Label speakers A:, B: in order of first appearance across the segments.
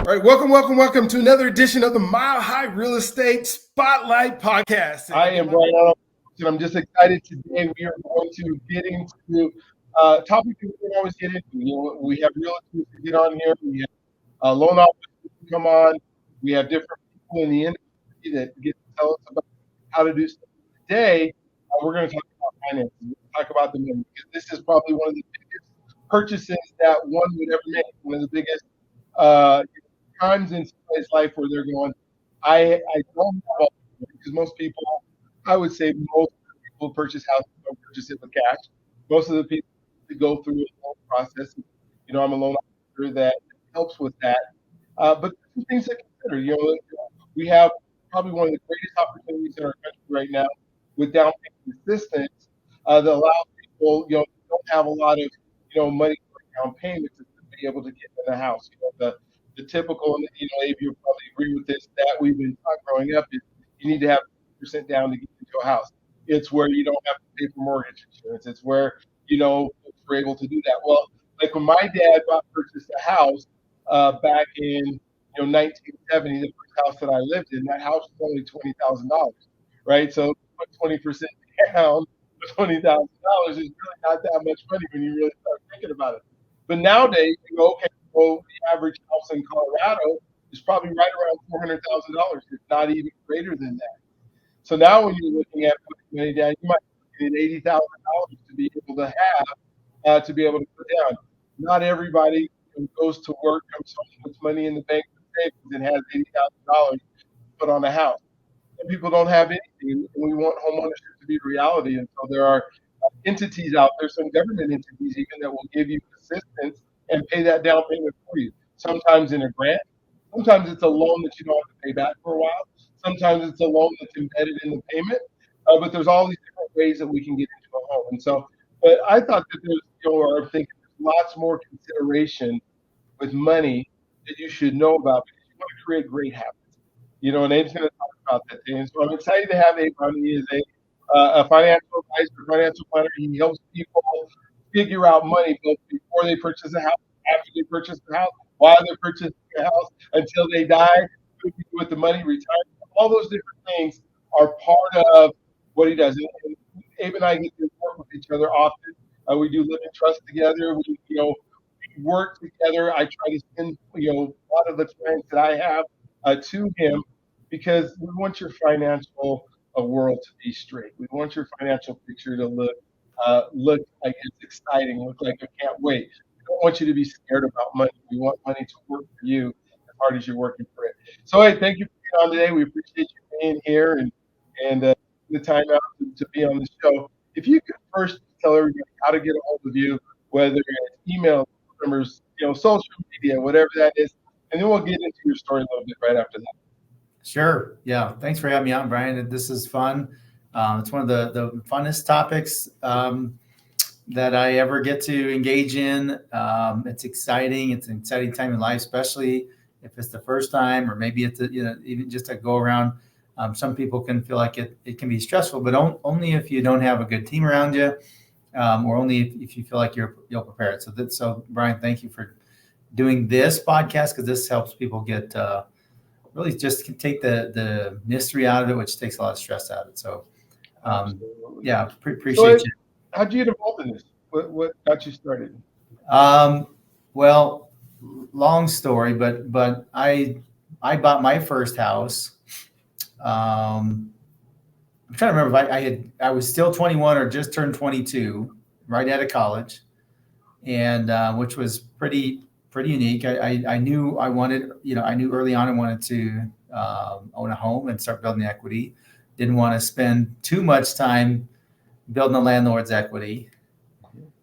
A: All right, welcome to another edition of the Mile High Real Estate Spotlight Podcast.
B: I am Brian Arnold, and I'm just excited today. We are going to get into a topic we don't always get into. We have realtors to get on here. We have loan officers to come on. We have different people in the industry that get to tell us about how to do stuff. Today, we're going to talk about finances. We're going to talk about the money, because this is probably one of the biggest purchases that one would ever make. One of the biggest times in somebody's life where they're going, I don't have all, because most people, I would say most people purchase houses, don't purchase it with cash. Most of the people go through a loan process. I'm a loan officer that helps with that. But there's some things to consider. We have probably one of the greatest opportunities in our country right now with down payment assistance that allows people, don't have a lot of, money for down payments to be able to get in the house. The typical, Abe, you'll probably agree with this, that we've been taught growing up is you need to have 2% down to get into a house. It's where you don't have to pay for mortgage insurance. It's where, we're able to do that. Well, like when my dad purchased a house back in 1970, the first house that I lived in, that house was only $20,000, right? So put 20% down for $20,000 is really not that much money when you really start thinking about it. But nowadays, you go, okay, well, the average house in Colorado is probably right around $400,000, if not even greater than that. So now when you're looking at putting money down, you might need $80,000 to be able to have, to be able to put down. Not everybody goes to work, comes home, puts money in the bank and has $80,000 to put on a house. Some people don't have anything, and we want homeownership to be a reality. And so there are entities out there, some government entities even, that will give you assistance and pay that down payment for you. Sometimes in a grant, sometimes it's a loan that you don't have to pay back for a while. Sometimes it's a loan that's embedded in the payment. But there's all these different ways that we can get into a home. And so, but I thought that I'm thinking there's lots more consideration with money that you should know about, because you want to create great habits. And Abe's going to talk about that today. And so I'm excited to have Abe on. He is a financial advisor, financial planner. He helps people figure out money both before they purchase a house, after they purchase the house, while they're purchasing the house, until they die, with the money, retirement. All those different things are part of what he does. And Abe and I get to work with each other often. We do live in trust together. We work together. I try to send a lot of the clients that I have to him, because we want your financial world to be straight. We want your financial picture to look like it's exciting, look like I can't wait. We don't want you to be scared about money. We want money to work for you as hard as you're working for it. So, hey, thank you for being on today. We appreciate you being here and the time out to be on the show. If you could first tell everybody how to get a hold of you, whether it's email, numbers, social media, whatever that is, and then we'll get into your story a little bit right after that.
C: Sure. Yeah. Thanks for having me on, Brian. This is fun. It's one of the funnest topics that I ever get to engage in. It's exciting. It's an exciting time in life, especially if it's the first time, or maybe it's even just a go around. Some people can feel like it can be stressful, but only if you don't have a good team around you, or only if you feel like you'll prepare it. So Brian, thank you for doing this podcast, because this helps people get really just take the mystery out of it, which takes a lot of stress out of it. So appreciate you.
B: How'd you get involved in this? What got you started?
C: Well, long story, but I bought my first house. I'm trying to remember if I was still 21 or just turned 22, right out of college, and which was pretty unique. I knew I wanted, I knew early on I wanted to own a home and start building equity. Didn't want to spend too much time building a landlord's equity.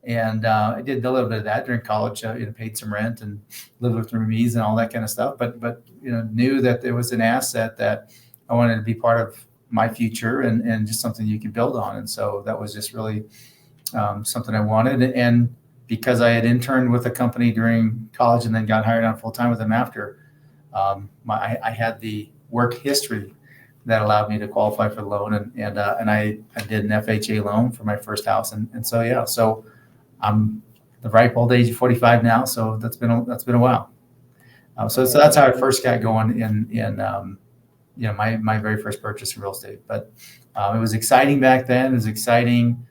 C: And I did a little bit of that during college. Paid some rent and lived with roomies and all that kind of stuff. But knew that there was an asset that I wanted to be part of my future, and just something you can build on. And so that was just really something I wanted. And because I had interned with a company during college and then got hired on full time with them after, I had the work history that allowed me to qualify for the loan, and I did an FHA loan for my first house, and so I'm the ripe old age of 45 now, so that's been a while. So that's how I first got going in my very first purchase in real estate. But it was exciting back then. It was exciting,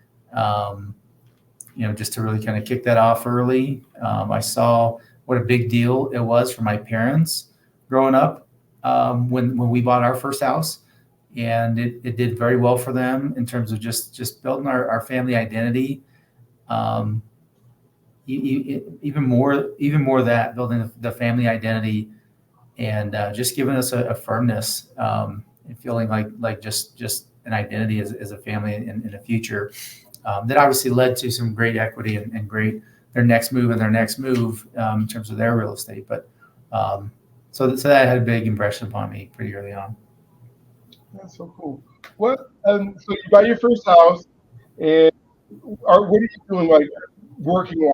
C: just to really kind of kick that off early. I saw what a big deal it was for my parents growing up when we bought our first house. And it did very well for them in terms of just building our family identity. Even more that building the family identity and just giving us a firmness and feeling like just an identity as a family in the future. That obviously led to some great equity and great their next move in terms of their real estate. But so that had a big impression upon me pretty early on.
B: That's so cool. So you buy your first house, and what are you doing, like working on?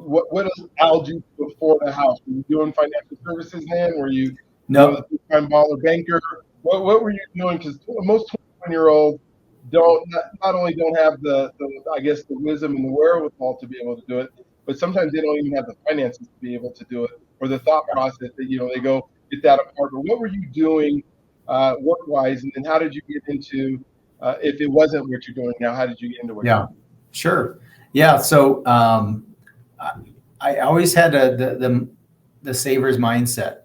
B: What else Al do before the house? Were you doing financial services then? Were you
C: No,
B: the time baller banker? What were you doing? Because most 21-year-olds not only don't have the I guess the wisdom and the wherewithal to be able to do it, but sometimes they don't even have the finances to be able to do it, or the thought process that they go get that apartment. What were you doing work-wise, and then how did you get into if it wasn't what you're doing now? How did you get into what you're doing?
C: Sure. Yeah. So I always had the saver's mindset,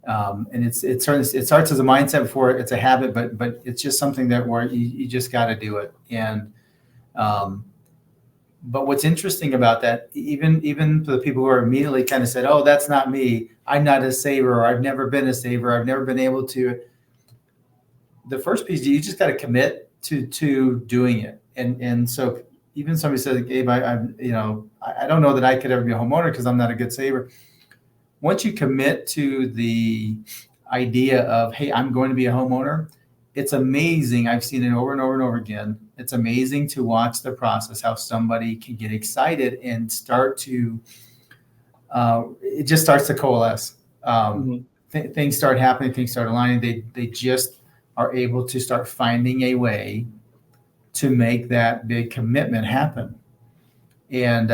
C: and it starts as a mindset before it's a habit, but it's just something that where you just got to do it. And but what's interesting about that, even for the people who are immediately kind of said, "Oh, that's not me. I'm not a saver. Or I've never been a saver. I've never been able to." The first piece, you just got to commit to doing it, and so. Even somebody says, Abe, I don't know that I could ever be a homeowner because I'm not a good saver. Once you commit to the idea of, hey, I'm going to be a homeowner, it's amazing. I've seen it over and over and over again. It's amazing to watch the process, how somebody can get excited and start to, it just starts to coalesce. Things start happening, things start aligning. They just are able to start finding a way to make that big commitment happen. And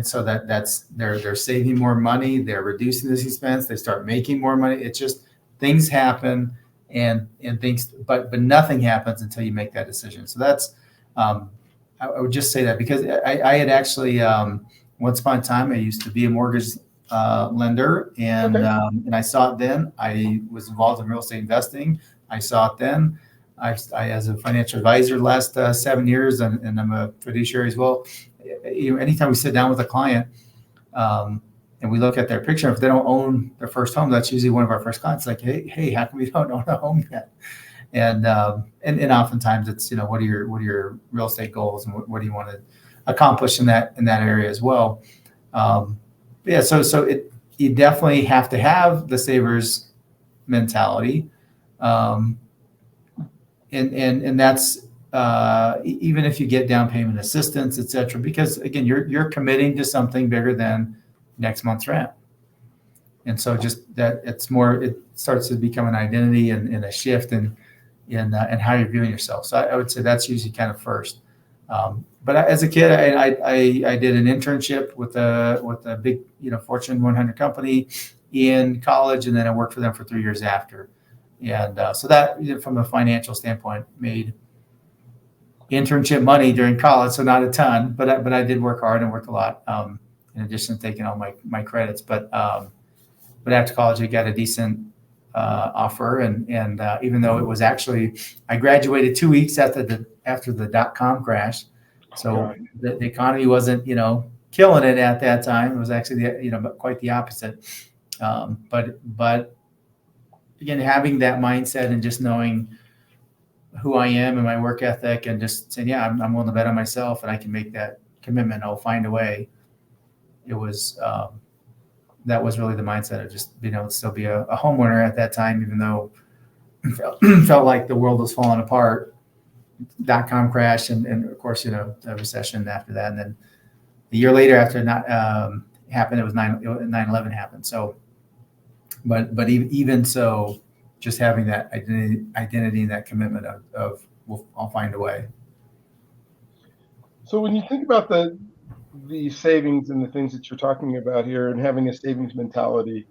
C: so that's they're saving more money, they're reducing this expense, they start making more money. It's just things happen and things, but nothing happens until you make that decision. So that's I would just say that because I had actually once upon a time I used to be a mortgage lender and I saw it then. I was involved in real estate investing. I saw it then. I as a financial advisor the last 7 years, and I'm a fiduciary as well. Anytime we sit down with a client and we look at their picture, if they don't own their first home, that's usually one of our first clients. Like, hey, how come we don't own a home yet? And oftentimes it's what are your real estate goals and what do you want to accomplish in that area as well. So you definitely have to have the savers mentality. And that's even if you get down payment assistance, et cetera, because again, you're committing to something bigger than next month's rent. And so just that it starts to become an identity and a shift in how you're viewing yourself. So I would say that's usually kind of first. But as a kid, I did an internship with a big, Fortune 100 company in college. And then I worked for them for 3 years after. And so that, from a financial standpoint, made internship money during college. So not a ton, but I did work hard and worked a lot in addition to taking all my credits. But after college, I got a decent offer. And even though it was actually, I graduated 2 weeks after the .com crash. So the economy wasn't, killing it at that time. It was actually, quite the opposite. But again, having that mindset and just knowing who I am and my work ethic and just saying, yeah, I'm willing to bet on myself and I can make that commitment. I'll find a way. It was, that was really the mindset of just being able to still be a homeowner at that time, even though it felt like the world was falling apart. .com crash and of course, the recession after that. And then a year later after it happened, it was 9/11 happened. So, but even so, just having that identity and that commitment of I'll find a way.
B: So when you think about the savings and the things that you're talking about here and having a savings mentality,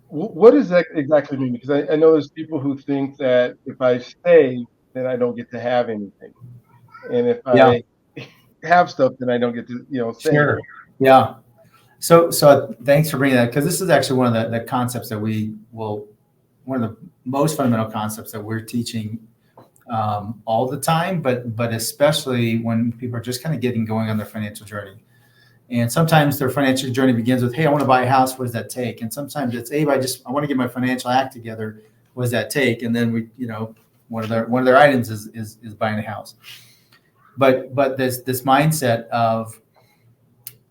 B: What does that exactly mean? Because I know there's people who think that if I save, then I don't get to have anything, and if
C: Yeah,
B: I have stuff, then I don't get to, save.
C: sure. Yeah. So thanks for bringing that, because this is actually one of the concepts that one of the most fundamental concepts that we're teaching all the time, but especially when people are just kind of getting going on their financial journey. And sometimes their financial journey begins with, hey, I want to buy a house. What does that take? And sometimes it's, Abe, I want to get my financial act together. What does that take? And then one of their items is buying a house. But this mindset of,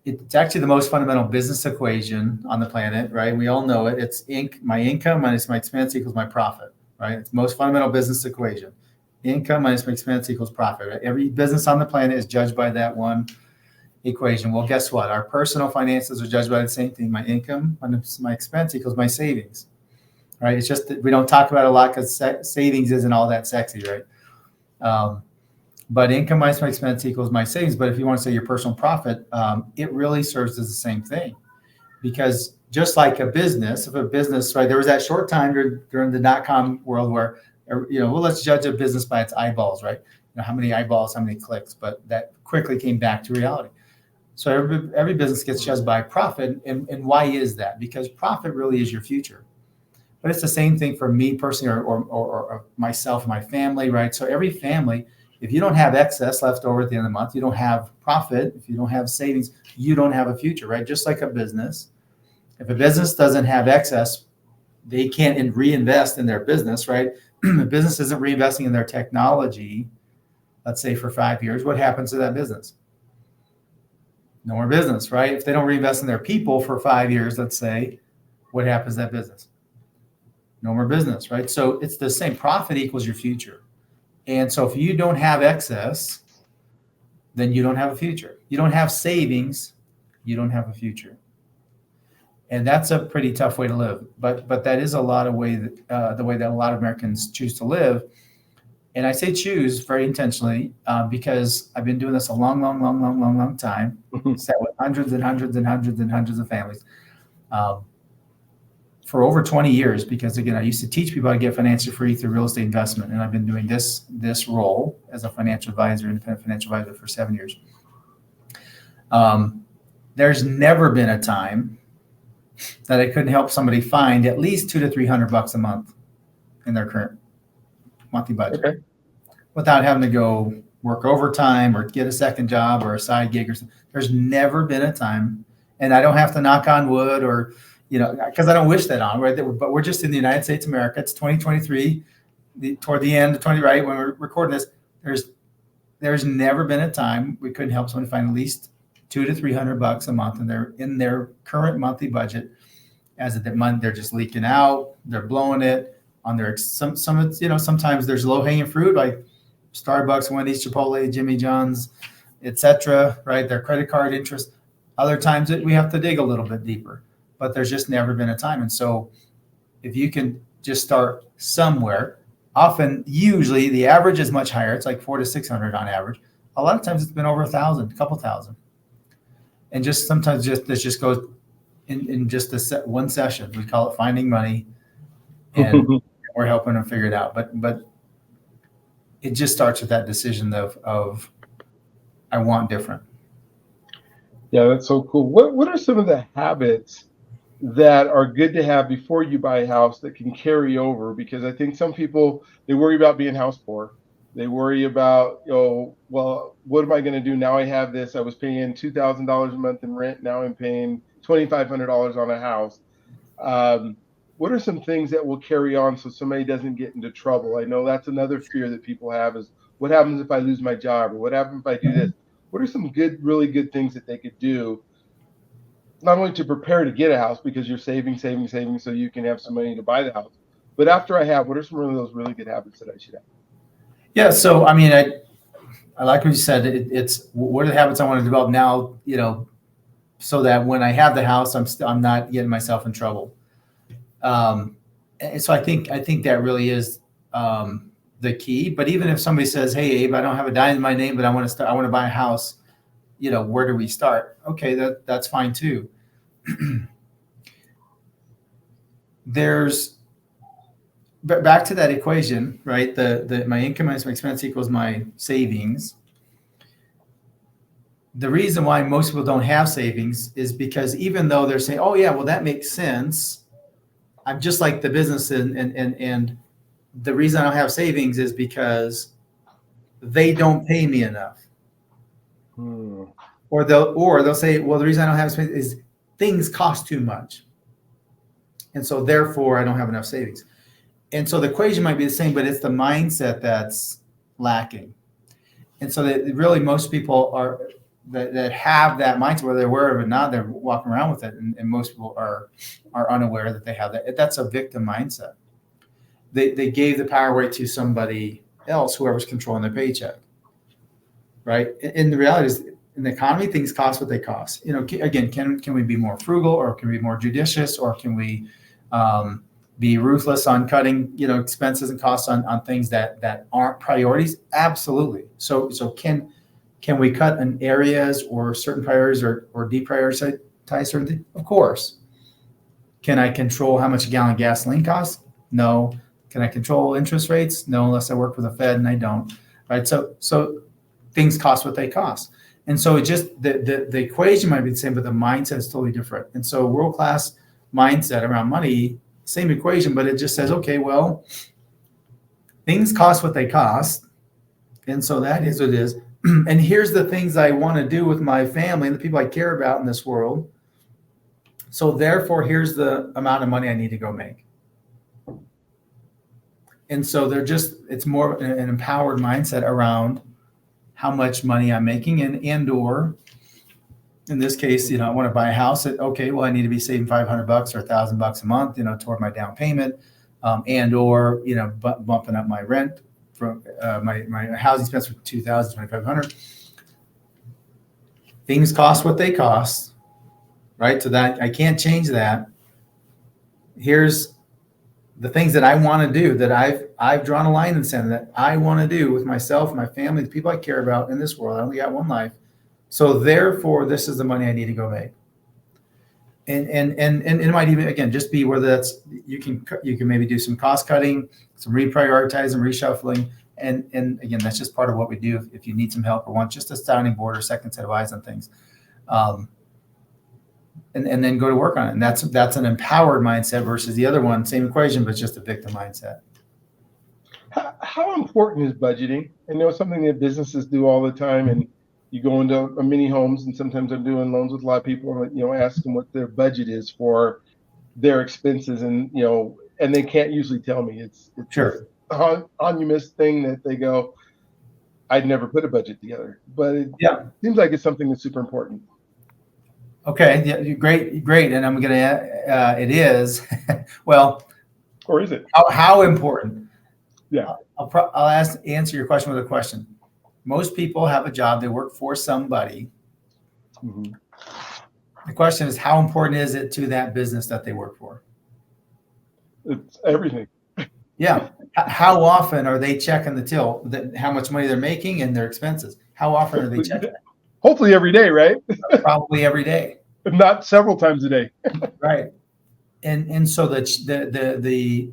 C: it's actually the most fundamental business equation on the planet, right? We all know it. It's my income minus my expense equals my profit, right? It's the most fundamental business equation. Income minus my expense equals profit, right? Every business on the planet is judged by that one equation. Well, guess what? Our personal finances are judged by the same thing. My income minus my expense equals my savings, right? It's just that we don't talk about it a lot because savings isn't all that sexy, right? But income minus my expense equals my savings. But if you want to say your personal profit, it really serves as the same thing. Because just like a business, right, there was that short time during the dot-com world where, well, let's judge a business by its eyeballs, right? How many eyeballs, how many clicks, but that quickly came back to reality. So every business gets judged by profit. And why is that? Because profit really is your future. But it's the same thing for me personally or myself and my family, right? So every family, if you don't have excess left over at the end of the month, you don't have profit. If you don't have savings, you don't have a future, right? Just like a business. If a business doesn't have excess, they can't reinvest in their business, right? A business isn't reinvesting in their technology, let's say for 5 years. What happens to that business? No more business, right? If they don't reinvest in their people for 5 years, let's say, what happens to that business? No more business, right? So it's the same. Profit equals your future. And so if you don't have excess, then you don't have a future. You don't have savings, you don't have a future. And that's a pretty tough way to live. But that is a lot of the way that a lot of Americans choose to live. And I say choose very intentionally because I've been doing this a long time. Sat with hundreds and hundreds and hundreds and hundreds of families for over 20 years. Because again, I used to teach people how to get financially free through real estate investment, and I've been doing this role as a financial advisor, independent financial advisor, for 7 years. There's never been a time that I couldn't help somebody find at least $200 to $300 a month in their current monthly budget, okay, without having to go work overtime or get a second job or a side gig or something. There's never been a time, and I don't have to knock on wood or, because I don't wish that on, right? But we're just in the United States of America. It's 2023, toward the end of 20, right? When we're recording this, there's never been a time we couldn't help somebody find at least $200 to $300 a month in their current monthly budget. As of the month, they're just leaking out, they're blowing it on their sometimes there's low hanging fruit like Starbucks, Wendy's, Chipotle, Jimmy John's, etc. Right? Their credit card interest. Other times we have to dig a little bit deeper, but there's just never been a time. And so, if you can just start somewhere, usually the average is much higher. It's like $400 to $600 on average. A lot of times it's been over 1,000, a couple thousand. And just sometimes this just goes in just one session. We call it finding money, and we're helping them figure it out. But it just starts with that decision of I want different.
B: Yeah, that's so cool. What are some of the habits that are good to have before you buy a house that can carry over? Because I think some people, they worry about being house poor. They worry about, well, what am I going to do now? I have this. I was paying $2,000 a month in rent. Now I'm paying $2,500 on a house. What are some things that will carry on so somebody doesn't get into trouble? I know that's another fear that people have is, what happens if I lose my job, or what happens if I do this? What are some really good things that they could do, not only to prepare to get a house, because you're saving so you can have some money to buy the house, but after what are some of those really good habits that I should have?
C: Yeah, so I mean, I like what you said. It's what are the habits I want to develop now, so that when I have the house, I'm not getting myself in trouble. And so I think that really is the key. But even if somebody says, "Hey, Abe, I don't have a dime in my name, but I want to buy a house," where do we start? Okay, that's fine too. there's back to that equation, right? The my income minus my expense equals my savings. The reason why most people don't have savings is because even though they're saying, oh yeah, well, that makes sense. I'm just like the business, and the reason I don't have savings is because they don't pay me enough. Or they'll say, well, the reason I don't have savings is things cost too much. And so therefore I don't have enough savings. And so the equation might be the same, but it's the mindset that's lacking. And so that really most people are that have that mindset, whether they're aware of it or not, they're walking around with it. And most people are unaware that they have that. That's a victim mindset. They gave the power away to somebody else, whoever's controlling their paycheck. Right. And the reality is, in the economy, things cost what they cost. Again, can we be more frugal, or can we be more judicious, or can we be ruthless on cutting, expenses and costs on things that aren't priorities? Absolutely. So can we cut in areas or certain priorities or deprioritize certain things? Of course. Can I control how much a gallon of gasoline costs? No. Can I control interest rates? No, unless I work for the Fed, and I don't. Right. So things cost what they cost. And so it just the equation might be the same, but the mindset is totally different. And so world-class mindset around money, same equation, but it just says, okay, well, things cost what they cost. And so that is what it is. And here's the things I want to do with my family and the people I care about in this world. So therefore, here's the amount of money I need to go make. And so it's more an empowered mindset around how much money I'm making, and or in this case, I want to buy a house. Okay, well, I need to be saving $500 or $1,000 a month, toward my down payment, and or bumping up my rent from my housing expense from $2,000 to $2,500. Things cost what they cost, right? So that I can't change that. Here's the things that I want to do, that I've drawn a line in the sand, that I want to do with myself, my family, the people I care about in this world. I only got one life. So therefore, this is the money I need to go make. And it might even, again, just be whether that's, you can maybe do some cost cutting, some reprioritizing, reshuffling. And again, that's just part of what we do if you need some help or want just a sounding board or second set of eyes on things. And then go to work on it. And that's an empowered mindset versus the other one, same equation, but just a victim mindset.
B: How important is budgeting? I know it's something that businesses do all the time, and you go into a mini homes, and sometimes I'm doing loans with a lot of people, and ask them what their budget is for their expenses, and and they can't usually tell me. It's
C: sure
B: on you miss thing that they go, I'd never put a budget together, but it seems like it's something that's super important.
C: Okay, yeah, great, and I'm gonna. It is, well,
B: or is it?
C: How important?
B: Yeah,
C: I'll answer your question with a question. Most people have a job; they work for somebody.
B: Mm-hmm.
C: The question is, how important is it to that business that they work for?
B: It's everything.
C: Yeah. How often are they checking the till? How much money they're making and their expenses? How often are they checking?
B: Hopefully every day, right?
C: Probably every day.
B: If not several times a day.
C: Right. And so the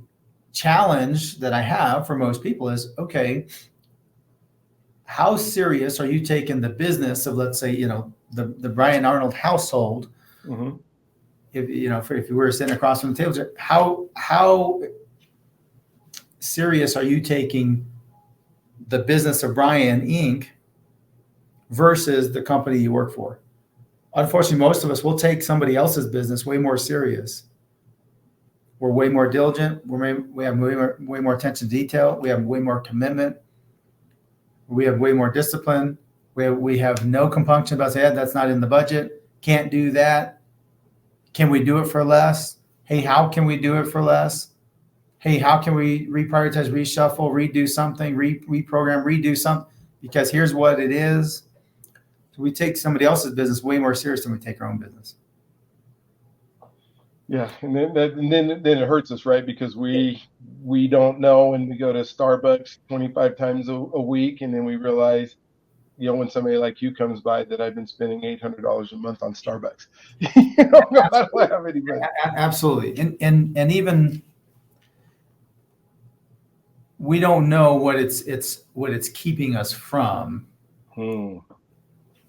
C: challenge that I have for most people is, okay, how serious are you taking the business of, let's say, the Brian Arnold household?
B: Mm-hmm.
C: If you were sitting across from the table, how serious are you taking the business of Brian Inc. versus the company you work for? Unfortunately, most of us will take somebody else's business way more serious. We're way more diligent. We have way more attention to detail. We have way more commitment. We have way more discipline. We have no compunction about saying, that's not in the budget. Can't do that. Can we do it for less? Hey, how can we do it for less? Hey, how can we reprioritize, reshuffle, redo something, reprogram, redo something? Because here's what it is. We take somebody else's business way more serious than we take our own business.
B: Yeah, and then it hurts us, right? Because we don't know, and we go to Starbucks 25 times a week, and then we realize when somebody like you comes by, that I've been spending $800 a month on Starbucks. I don't have any money.
C: Absolutely. And even we don't know what it's keeping us from.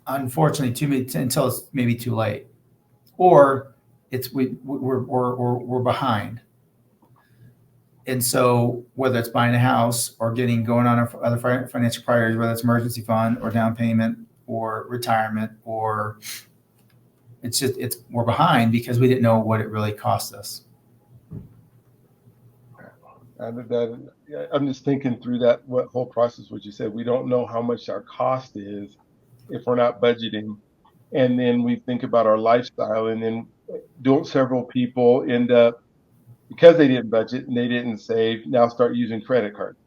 C: Unfortunately, until it's maybe too late, or we're behind. And so whether it's buying a house or going on our other financial priorities, whether it's emergency fund or down payment or retirement, or we're behind because we didn't know what it really cost us.
B: I'm just thinking through that whole process, what you said. We don't know how much our cost is if we're not budgeting. And then we think about our lifestyle, and then several people end up, because they didn't budget and they didn't save, now start using credit cards.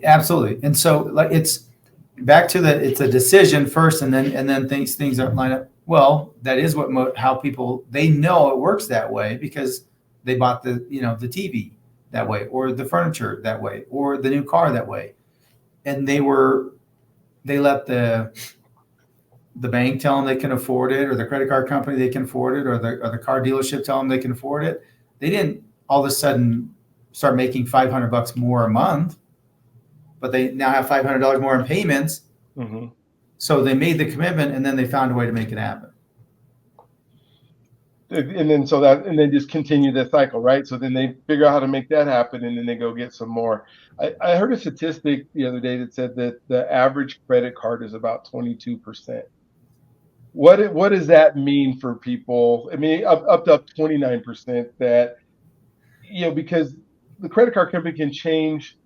C: Absolutely. And so it's back to it's a decision first, and then things aren't line up. Well, that is how people, they know it works that way because they bought the TV that way, or the furniture that way, or the new car that way. And they let the bank tell them they can afford it, or the credit card company they can afford it, or the car dealership tell them they can afford it. They didn't all of a sudden start making $500 more a month, but they now have $500 more in payments.
B: Mm-hmm.
C: So they made the commitment, and then they found a way to make it happen.
B: And then just continue the cycle, right? So then they figure out how to make that happen, and then they go get some more. I heard a statistic the other day that said that the average credit card is about 22%. What does that mean for people? I mean, up to 29%. That, because the credit card company can change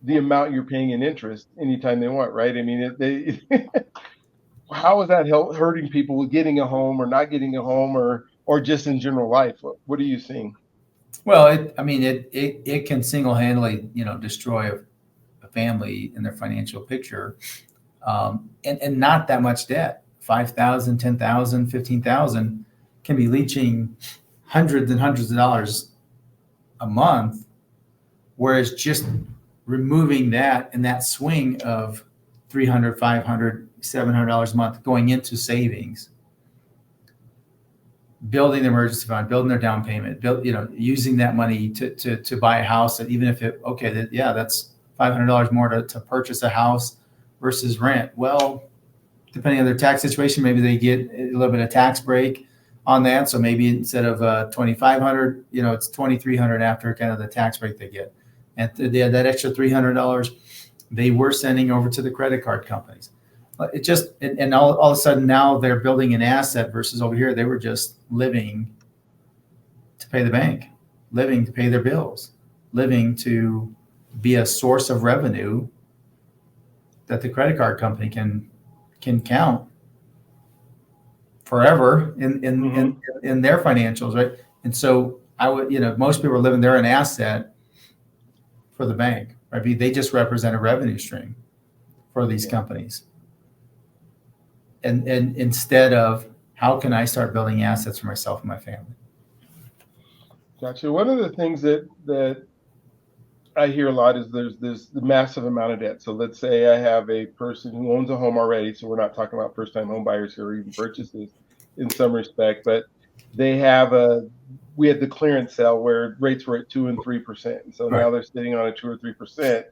B: the amount you're paying in interest anytime they want, right? I mean, how is that hurting people with getting a home or not getting a home, or just in general life? What are you seeing?
C: Well, it can single-handedly, destroy a family in their financial picture, and not that much debt. $5,000, $10,000, $15,000 can be leaching hundreds and hundreds of dollars a month, whereas just removing that and that swing of $300, $500, $700 a month going into savings, building the emergency fund, building their down payment, using that money to buy a house. That even if that's $500 more to purchase a house versus rent. Well, depending on their tax situation, maybe they get a little bit of tax break on that. So maybe instead of $2,500, it's $2,300 after kind of the tax break they get. And that extra $300 they were sending over to the credit card companies. It just, and all of a sudden now they're building an asset versus over here they were just living to pay the bank, living to pay their bills, living to be a source of revenue that the credit card company can count forever in their financials, right? And so most people are living, they're an asset for the bank, right? They just represent a revenue stream for these companies. And instead of, how can I start building assets for myself and my family?
B: Gotcha. One of the things that I hear a lot is there's the massive amount of debt. So let's say I have a person who owns a home already. So we're not talking about first-time home buyers here, or even purchases in some respect, but we had the clearance sale where rates were at 2% and 3%. And so now they're sitting on a 2 or 3%,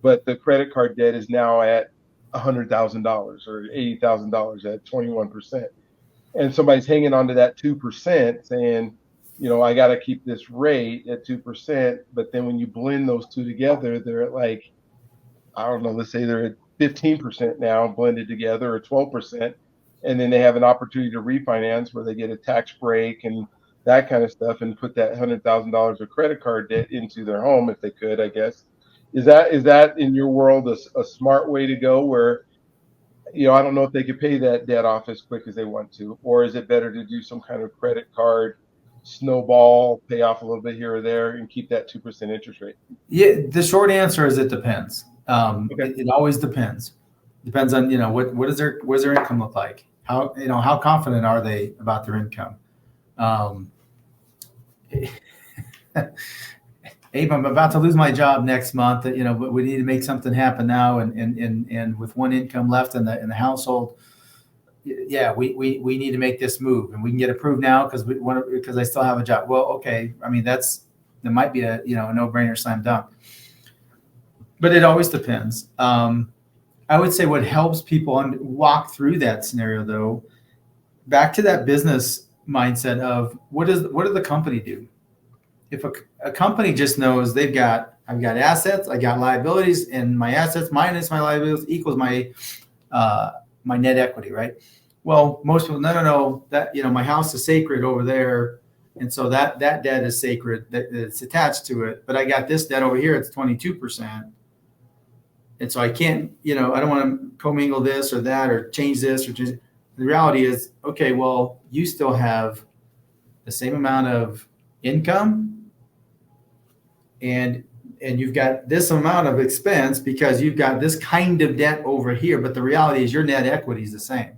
B: but the credit card debt is now at $100,000 or $80,000 at 21%. And somebody's hanging on to that 2% saying, I got to keep this rate at 2%. But then when you blend those two together, they're at let's say they're at 15% now blended together, or 12%. And then they have an opportunity to refinance where they get a tax break and that kind of stuff, and put that $100,000 of credit card debt into their home if they could, I guess. Is that in your world a smart way to go, where, I don't know if they could pay that debt off as quick as they want to, or is it better to do some kind of credit card snowball, pay off a little bit here or there and keep that 2% interest rate?
C: Yeah, the short answer is it depends. It always depends. Depends on, what does their income look like? How confident are they about their income? Abe, I'm about to lose my job next month. But we need to make something happen now. And with one income left in the household, yeah, we need to make this move, and we can get approved now because I still have a job. Well, okay. I mean, that might be a no-brainer, slam dunk. But it always depends. I would say what helps people walk through that scenario, though, back to that business mindset of what does the company do? If a company just knows I've got assets, I got liabilities, and my assets minus my liabilities equals my net equity, right? Well, most people, no, that my house is sacred over there, and so that debt is sacred, that's attached to it. But I got this debt over here; it's 22%, and so I can't, I don't want to commingle this or that or change this or change. The reality is, okay, well, you still have the same amount of income. And you've got this amount of expense because you've got this kind of debt over here, but the reality is your net equity is the same.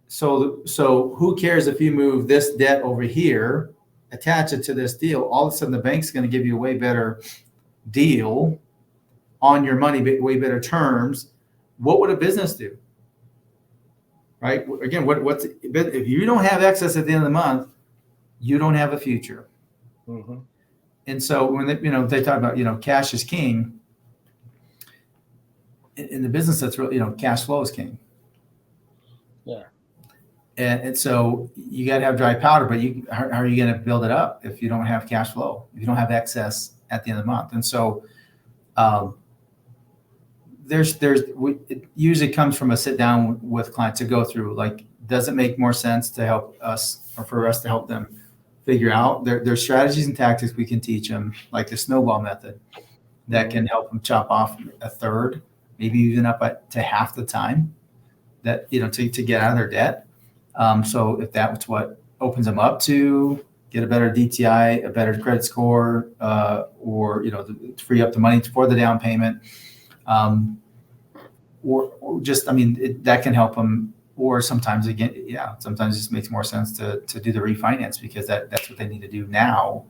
C: So who cares if you move this debt over here, attach it to this deal? All of a sudden, the bank's going to give you a way better deal on your money, way better terms. What would a business do? Right? Again, if you don't have excess at the end of the month, you don't have a future.
B: Mm-hmm.
C: And so when they talk about, cash is king, in the business, that's really, cash flow is king.
B: Yeah.
C: And so you got to have dry powder, but how are you going to build it up if you don't have cash flow, if you don't have excess at the end of the month? And so it usually comes from a sit down with clients to go through, like, does it make more sense to help us or for us to help them figure out there's strategies and tactics we can teach them, like the snowball method, that can help them chop off a third, maybe even up to half the time that, to get out of their debt. So if that's what opens them up to get a better DTI, a better credit score, or, to free up the money for the down payment, or just, that can help them. Or sometimes sometimes it just makes more sense to do the refinance because that's what they need to do now.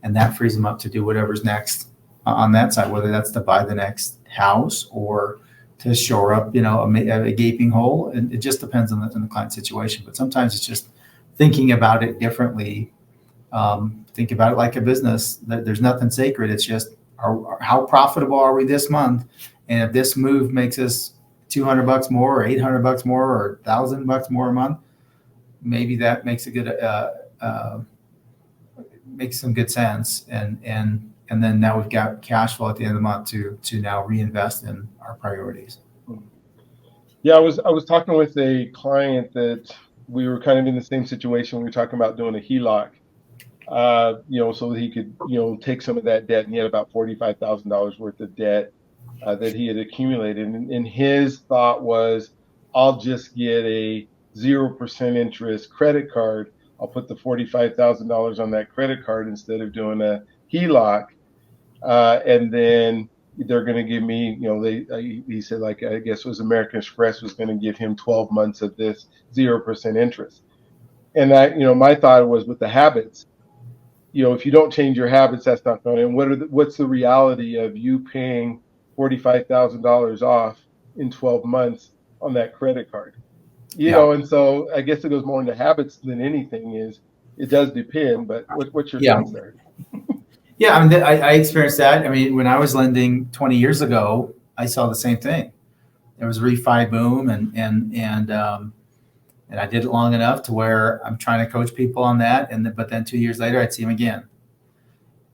C: And that frees them up to do whatever's next on that side, whether that's to buy the next house or to shore up, a gaping hole. And it just depends on the client situation. But sometimes it's just thinking about it differently. Think about it like a business. There's nothing sacred. It's just how profitable are we this month? And if this move makes us $200 more or $800 more or $1,000 more a month, maybe that makes makes some good sense. And then now we've got cash flow at the end of the month to now reinvest in our priorities.
B: Yeah, I was talking with a client that we were kind of in the same situation. We were talking about doing a HELOC, so that he could, take some of that debt, and he had about $45,000 worth of debt that he had accumulated. And his thought was, I'll just get a 0% interest credit card. I'll put the $45,000 on that credit card instead of doing a HELOC. And then they're going to give me, he said, like, I guess it was American Express was going to give him 12 months of this 0% interest. And my thought was with the habits, if you don't change your habits, that's not going to. And what's the reality of you paying $45,000 off in 12 months on that credit card? And so I guess it goes more into habits than anything. It does depend, but what's your thoughts there?
C: Yeah, I experienced that. When I was lending 20 years ago, I saw the same thing. There was a refi boom, and I did it long enough to where I'm trying to coach people on that, but then 2 years later, I'd see them again.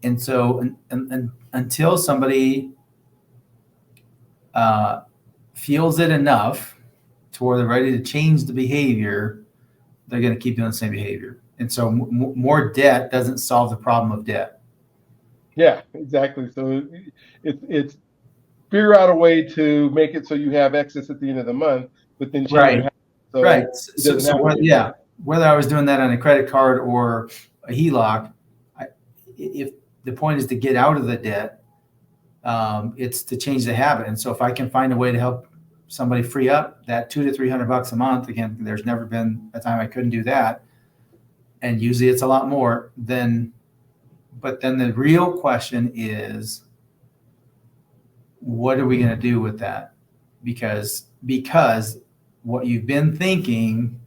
C: And so, and until somebody feels it enough to where they're ready to change the behavior, they're going to keep doing the same behavior. And so more debt doesn't solve the problem of debt.
B: Yeah, exactly. So it's figure out a way to make it so you have excess at the end of the month, but then change your habits. So
C: right. So whether I was doing that on a credit card or a HELOC, if the point is to get out of the debt, it's to change the habit. And so if I can find a way to help somebody free up that $200 to $300 a month, again, there's never been a time I couldn't do that, and usually it's a lot more, then But then the real question is, what are we going to do with that? Because what you've been thinking,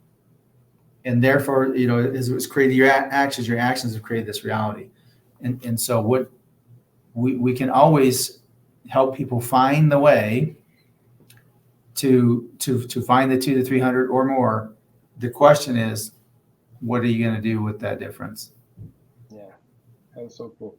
C: and therefore, is created your actions. Your actions have created this reality, and so what we can always help people find the way to find the 200 to 300 or more. The question is, what are you going to do with that difference?
B: Yeah, that's so cool.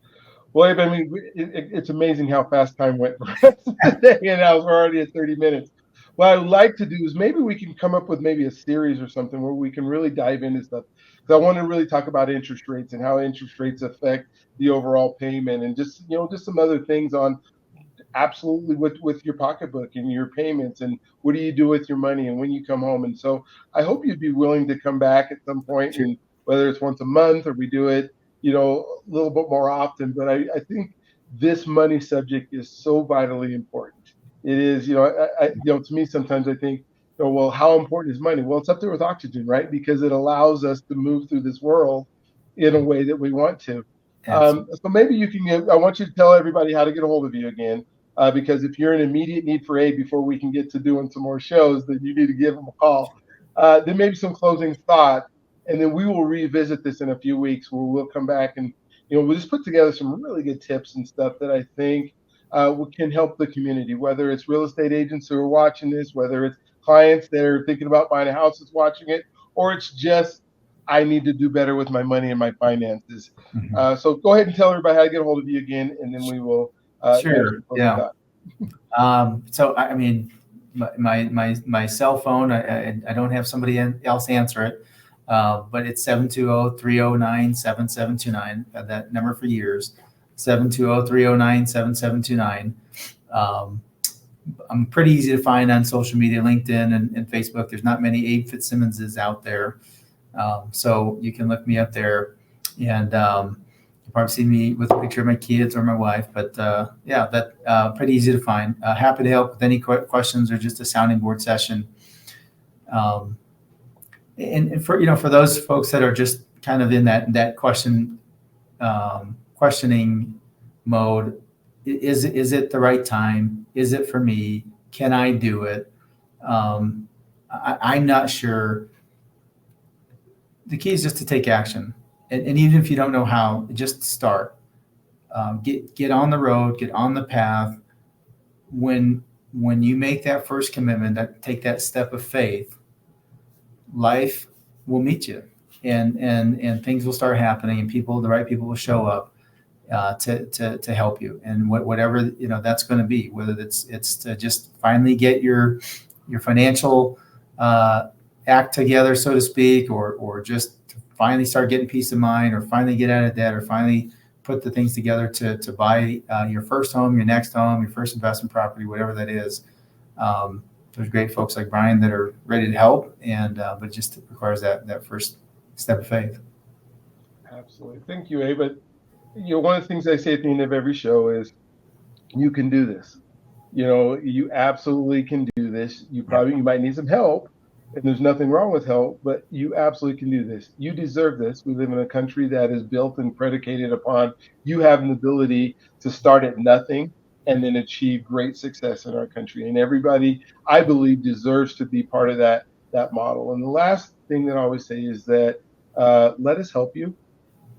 B: Well, Abe, I mean, it's amazing how fast time went for us today, and now we're already at 30 minutes. What I would like to do is maybe we can come up with maybe a series or something where we can really dive into stuff. Because I want to really talk about interest rates and how interest rates affect the overall payment, and just some other things on absolutely with your pocketbook and your payments, and what do you do with your money and when you come home. And so I hope you'd be willing to come back at some point,
C: Sure.
B: and whether it's once a month or we do it a little bit more often. But I think this money subject is so vitally important. It is, to me, sometimes I think, well, how important is money? Well, it's up there with oxygen, right? Because it allows us to move through this world in a way that we want to. So maybe I want you to tell everybody how to get a hold of you again. Because if you're in immediate need for aid before we can get to doing some more shows, then you need to give them a call. Then maybe some closing thought, and then we will revisit this in a few weeks where we'll come back and we'll just put together some really good tips and stuff that I think can help the community, whether it's real estate agents who are watching this, whether it's clients that are thinking about buying a house that's watching it, or it's just I need to do better with my money and my finances.
C: Mm-hmm.
B: So go ahead and tell everybody how to get a hold of you again, and then we will.
C: Sure. Yeah. So I mean, my cell phone, I don't have somebody else answer it, but it's 720-309-7729. Had that number for years, 720-309-7729. I'm pretty easy to find on social media, LinkedIn and Facebook. There's not many Abe Fitzsimmonses out there, so you can look me up there, and you'll probably see me with a picture of my kids or my wife, but pretty easy to find. Happy to help with any questions or just a sounding board session. And for those folks that are just kind of in that questioning mode, is it the right time? Is it for me? Can I do it? I'm not sure. The key is just to take action. And even if you don't know how, just start. Get on the road, get on the path. When you make that first commitment, take that step of faith, life will meet you, and things will start happening, and the right people will show up to help you, and whatever that's going to be. Whether it's to just finally get your financial act together, so to speak, or just finally start getting peace of mind, or finally get out of debt, or finally put the things together to buy your first home, your next home, your first investment property, whatever that is. There's great folks like Brian that are ready to help, but it just requires that first step of faith.
B: Absolutely. Thank you, Abe. But one of the things I say at the end of every show is, you can do this. You absolutely can do this. You might need some help, and there's nothing wrong with help, but you absolutely can do this. You deserve this. We live in a country that is built and predicated upon you having the ability to start at nothing and then achieve great success in our country. And everybody, I believe, deserves to be part of that model. And the last thing that I always say is that let us help you.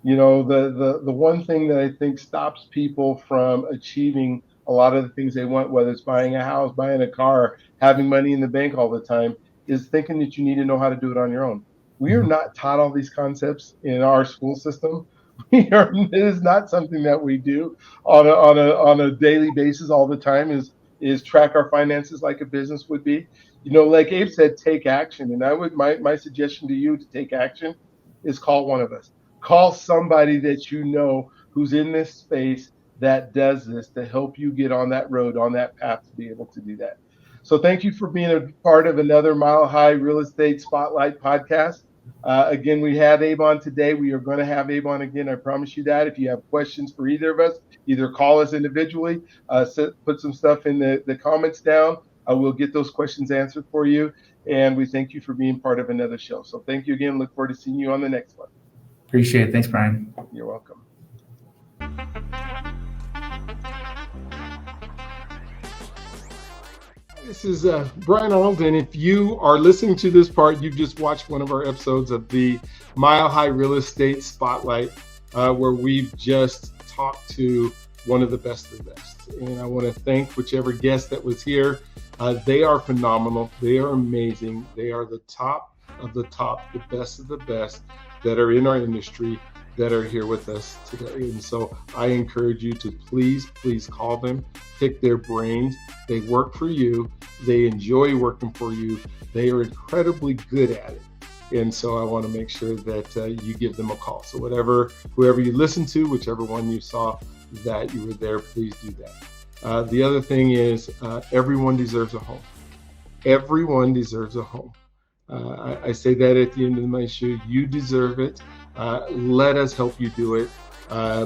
B: The one thing that I think stops people from achieving a lot of the things they want, whether it's buying a house, buying a car, having money in the bank all the time, is thinking that you need to know how to do it on your own. We are not taught all these concepts in our school system. It is not something that we do on a daily basis all the time, is track our finances like a business would be. Like Abe said, take action. And my suggestion to you to take action is call one of us. Call somebody that who's in this space that does this, to help you get on that road, on that path, to be able to do that. So thank you for being a part of another Mile High Real Estate Spotlight podcast. Again, we had Abe on today. We are going to have Abe on again. I promise you that. If you have questions for either of us, either call us individually, put some stuff in the comments down. We'll get those questions answered for you. And we thank you for being part of another show. So thank you again. Look forward to seeing you on the next one.
C: Appreciate it. Thanks, Brian.
B: You're welcome.
A: This is Brian Arnold, and if you are listening to this part, you've just watched one of our episodes of the Mile High Real Estate Spotlight, where we've just talked to one of the best of the best. And I want to thank whichever guest that was here. They are phenomenal. They are amazing. They are the top of the top, the best of the best that are in our industry that are here with us today. And so I encourage you to please call them, pick their brains. They work for you. They enjoy working for you. They are incredibly good at it. And so I want to make sure that you give them a call. So whoever you listen to, whichever one you saw that you were there, please do that. The other thing is everyone deserves a home. Everyone deserves a home. I say that at the end of my show. You deserve it. Let us help you do it.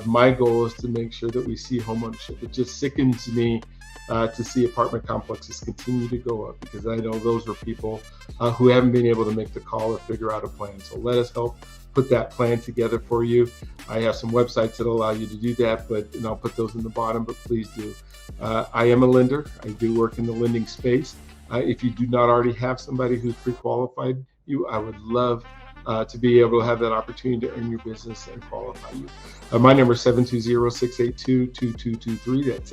A: My goal is to make sure that we see homeownership. It just sickens me to see apartment complexes continue to go up, because I know those are people who haven't been able to make the call or figure out a plan. So let us help put that plan together for you. I have some websites that allow you to do that, and I'll put those in the bottom, but please do. I am a lender. I do work in the lending space. If you do not already have somebody who's pre-qualified you, I would love to be able to have that opportunity to earn your business and qualify you. My number is 720-682-2223. That's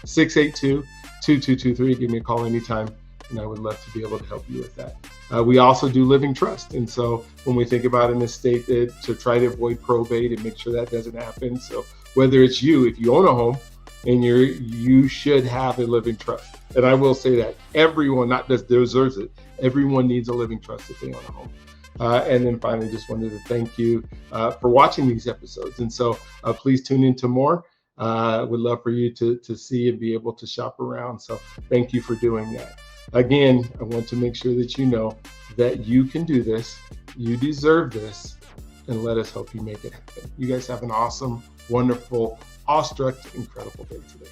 A: 720-682-2223. Give me a call anytime, and I would love to be able to help you with that. We also do living trust. And so when we think about an estate, to try to avoid probate and make sure that doesn't happen. So whether it's you, if you own a home, and you should have a living trust. And I will say that everyone not just deserves it, everyone needs a living trust if they own a home. And then finally, just wanted to thank you for watching these episodes. And so please tune into more. Would love for you to see and be able to shop around. So thank you for doing that. Again, I want to make sure that you know that you can do this, you deserve this, and let us help you make it happen. You guys have an awesome, wonderful, awestruck, incredible day today.